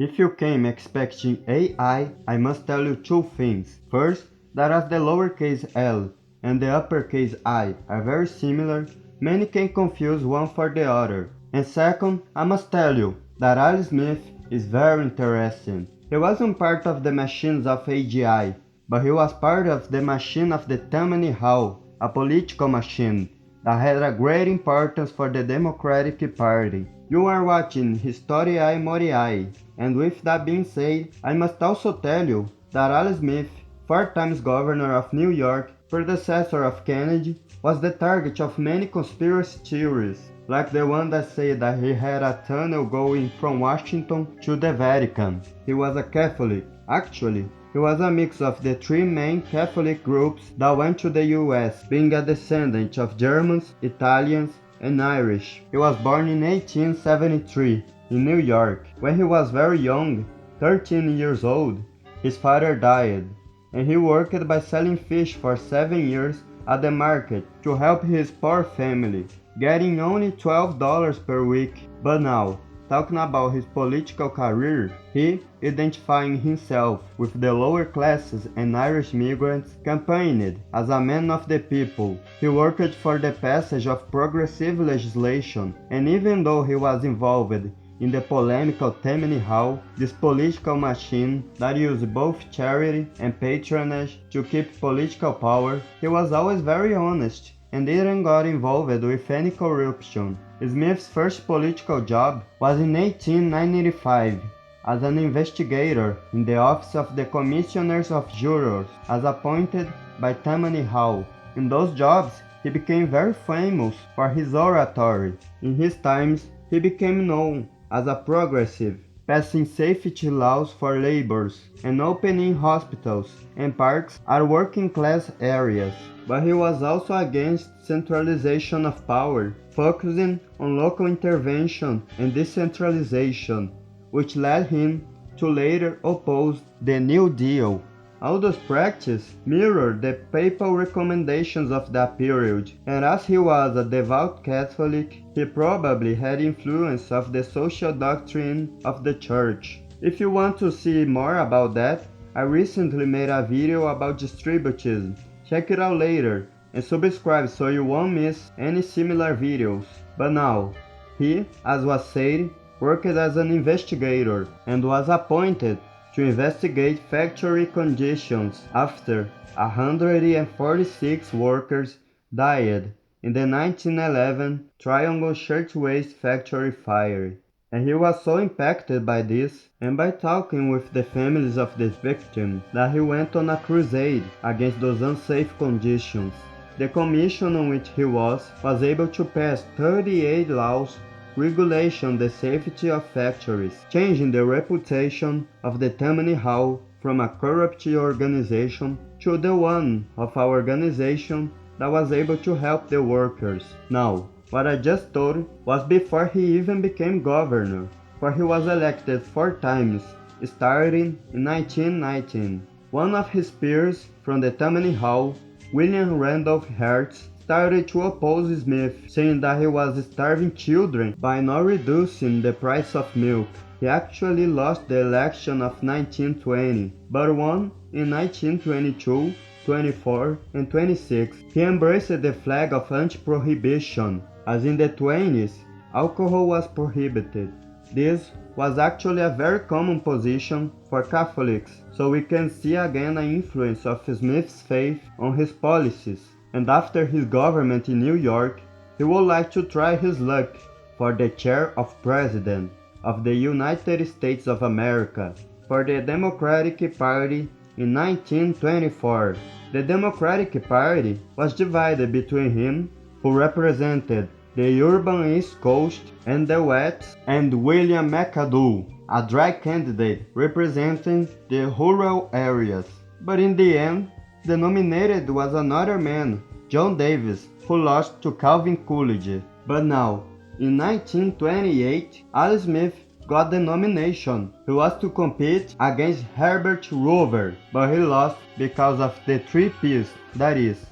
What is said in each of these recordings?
If you came expecting AI, I must tell you two things. First, that as the lowercase l and the uppercase I are very similar, many can confuse one for the other. And second, I must tell you that Al Smith is very interesting. He wasn't part of the machines of AGI, but he was part of the machine of the Tammany Hall, a political machine that had a great importance for the Democratic Party. You are watching Historiae Moriae, and with that being said, I must also tell you that Al Smith, 4 times governor of New York, predecessor of Kennedy, was the target of many conspiracy theories, like the one that said that he had a tunnel going from Washington to the Vatican. He was a Catholic. Actually, he was a mix of the 3 main Catholic groups that went to the US, being a descendant of Germans, Italians, and Irish. He was born in 1873 in New York. When he was very young, 13 years old, his father died, and he worked by selling fish for 7 years at the market to help his poor family, getting only $12 per week. But now, talking about his political career, he, identifying himself with the lower classes and Irish migrants, campaigned as a man of the people. He worked for the passage of progressive legislation, and even though he was involved in the polemical Tammany Hall, this political machine that used both charity and patronage to keep political power, he was always very honest and didn't got involved with any corruption. Smith's first political job was in 1895 as an investigator in the office of the Commissioners of Jurors, as appointed by Tammany Hall. In those jobs, he became very famous for his oratory. In his times, he became known as a progressive, passing safety laws for laborers and opening hospitals and parks at working-class areas. But he was also against centralization of power, focusing on local intervention and decentralization, which led him to later oppose the New Deal. All those practices mirrored the papal recommendations of that period, and as he was a devout Catholic, he probably had influence of the social doctrine of the Church. If you want to see more about that, I recently made a video about distributism. Check it out later, and subscribe so you won't miss any similar videos. But now, he, as was said, worked as an investigator and was appointed to investigate factory conditions after 146 workers died in the 1911 Triangle Shirtwaist Factory fire. And he was so impacted by this, and by talking with the families of the victims, that he went on a crusade against those unsafe conditions. The commission on which he was able to pass 38 laws regulation the safety of factories, changing the reputation of the Tammany Hall from a corrupt organization to the one of an organization that was able to help the workers. Now, what I just told was before he even became governor, for he was elected 4 times, starting in 1919. One of his peers from the Tammany Hall, William Randolph Hearst, started to oppose Smith, saying that he was starving children by not reducing the price of milk. He actually lost the election of 1920, but won in 1922, 24, and 26. He embraced the flag of anti-prohibition, as in the 20s, alcohol was prohibited. This was actually a very common position for Catholics, so we can see again the influence of Smith's faith on his policies. And after his government in New York, he would like to try his luck for the chair of President of the United States of America for the Democratic Party in 1924. The Democratic Party was divided between him, who represented the urban East Coast and the West, and William McAdoo, a dry candidate representing the rural areas. But in the end, the nominated was another man, John Davis, who lost to Calvin Coolidge. But now, in 1928, Al Smith got the nomination. He was to compete against Herbert Hoover, but he lost because of the 3 P's, that is,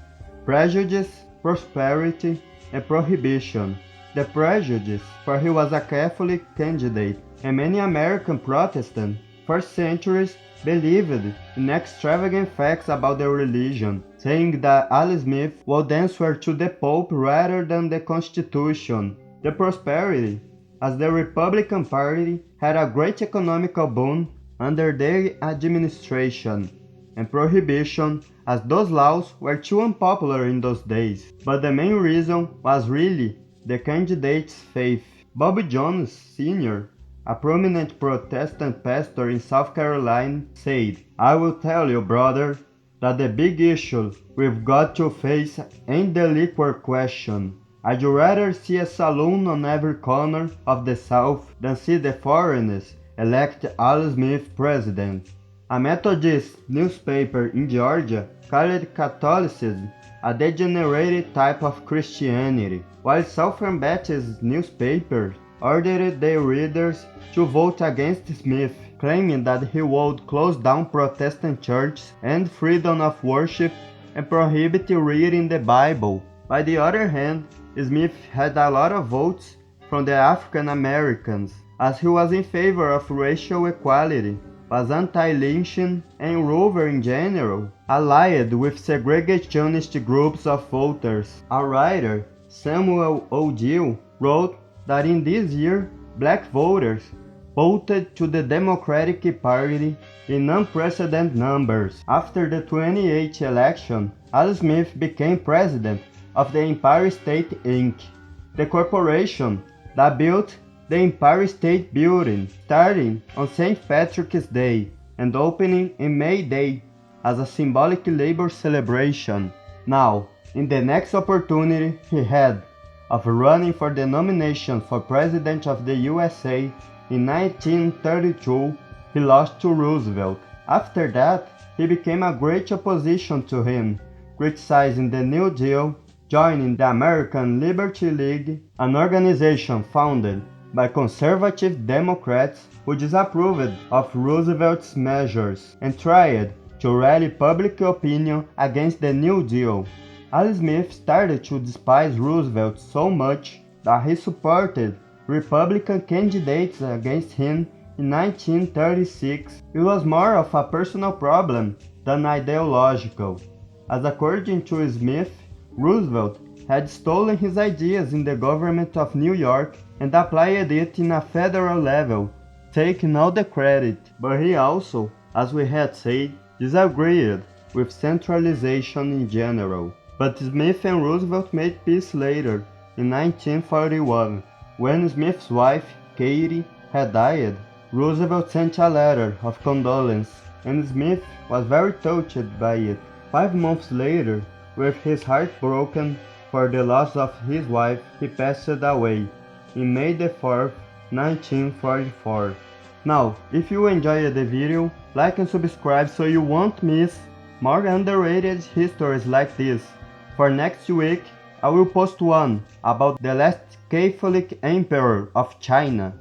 prejudice, prosperity, and prohibition. The prejudice, for he was a Catholic candidate, and many American Protestants for centuries believed in extravagant facts about their religion, saying that Adam Smith would answer to the Pope rather than the Constitution. The prosperity, as the Republican Party had a great economical boom under their administration, and prohibition, as those laws were too unpopular in those days. But the main reason was really the candidate's faith. Bob Jones Sr., a prominent Protestant pastor in South Carolina, said, "I will tell you, brother, that the big issue we've got to face ain't the liquor question. I'd rather see a saloon on every corner of the South than see the foreigners elect Al Smith president." A Methodist newspaper in Georgia called Catholicism a degenerated type of Christianity, while Southern Baptist newspapers ordered their readers to vote against Smith, claiming that he would close down Protestant churches and freedom of worship and prohibit reading the Bible. By the other hand, Smith had a lot of votes from the African Americans, as he was in favor of racial equality, was anti-lynching, and Rover in general, allied with segregationist groups of voters. A writer, Samuel O'Dill, wrote that in this year, black voters voted to the Democratic Party in unprecedented numbers. After the 2018 election, Al Smith became president of the Empire State Inc., the corporation that built the Empire State Building, starting on St. Patrick's Day and opening in May Day as a symbolic labor celebration. Now, in the next opportunity he had of running for the nomination for President of the USA in 1932, he lost to Roosevelt. After that, he became a great opposition to him, criticizing the New Deal, joining the American Liberty League, an organization founded by conservative Democrats who disapproved of Roosevelt's measures and tried to rally public opinion against the New Deal. Al Smith started to despise Roosevelt so much that he supported Republican candidates against him in 1936. It was more of a personal problem than ideological, as according to Smith, Roosevelt had stolen his ideas in the government of New York and applied it in a federal level, taking all the credit. But he also, as we had said, disagreed with centralization in general. But Smith and Roosevelt made peace later, in 1941. When Smith's wife, Katie, had died, Roosevelt sent a letter of condolence, and Smith was very touched by it. 5 months later, with his heart broken for the loss of his wife, he passed away in May 4th, 1944. Now, if you enjoyed the video, like and subscribe so you won't miss more underrated histories like this. For next week, I will post one about the last Catholic Emperor of China.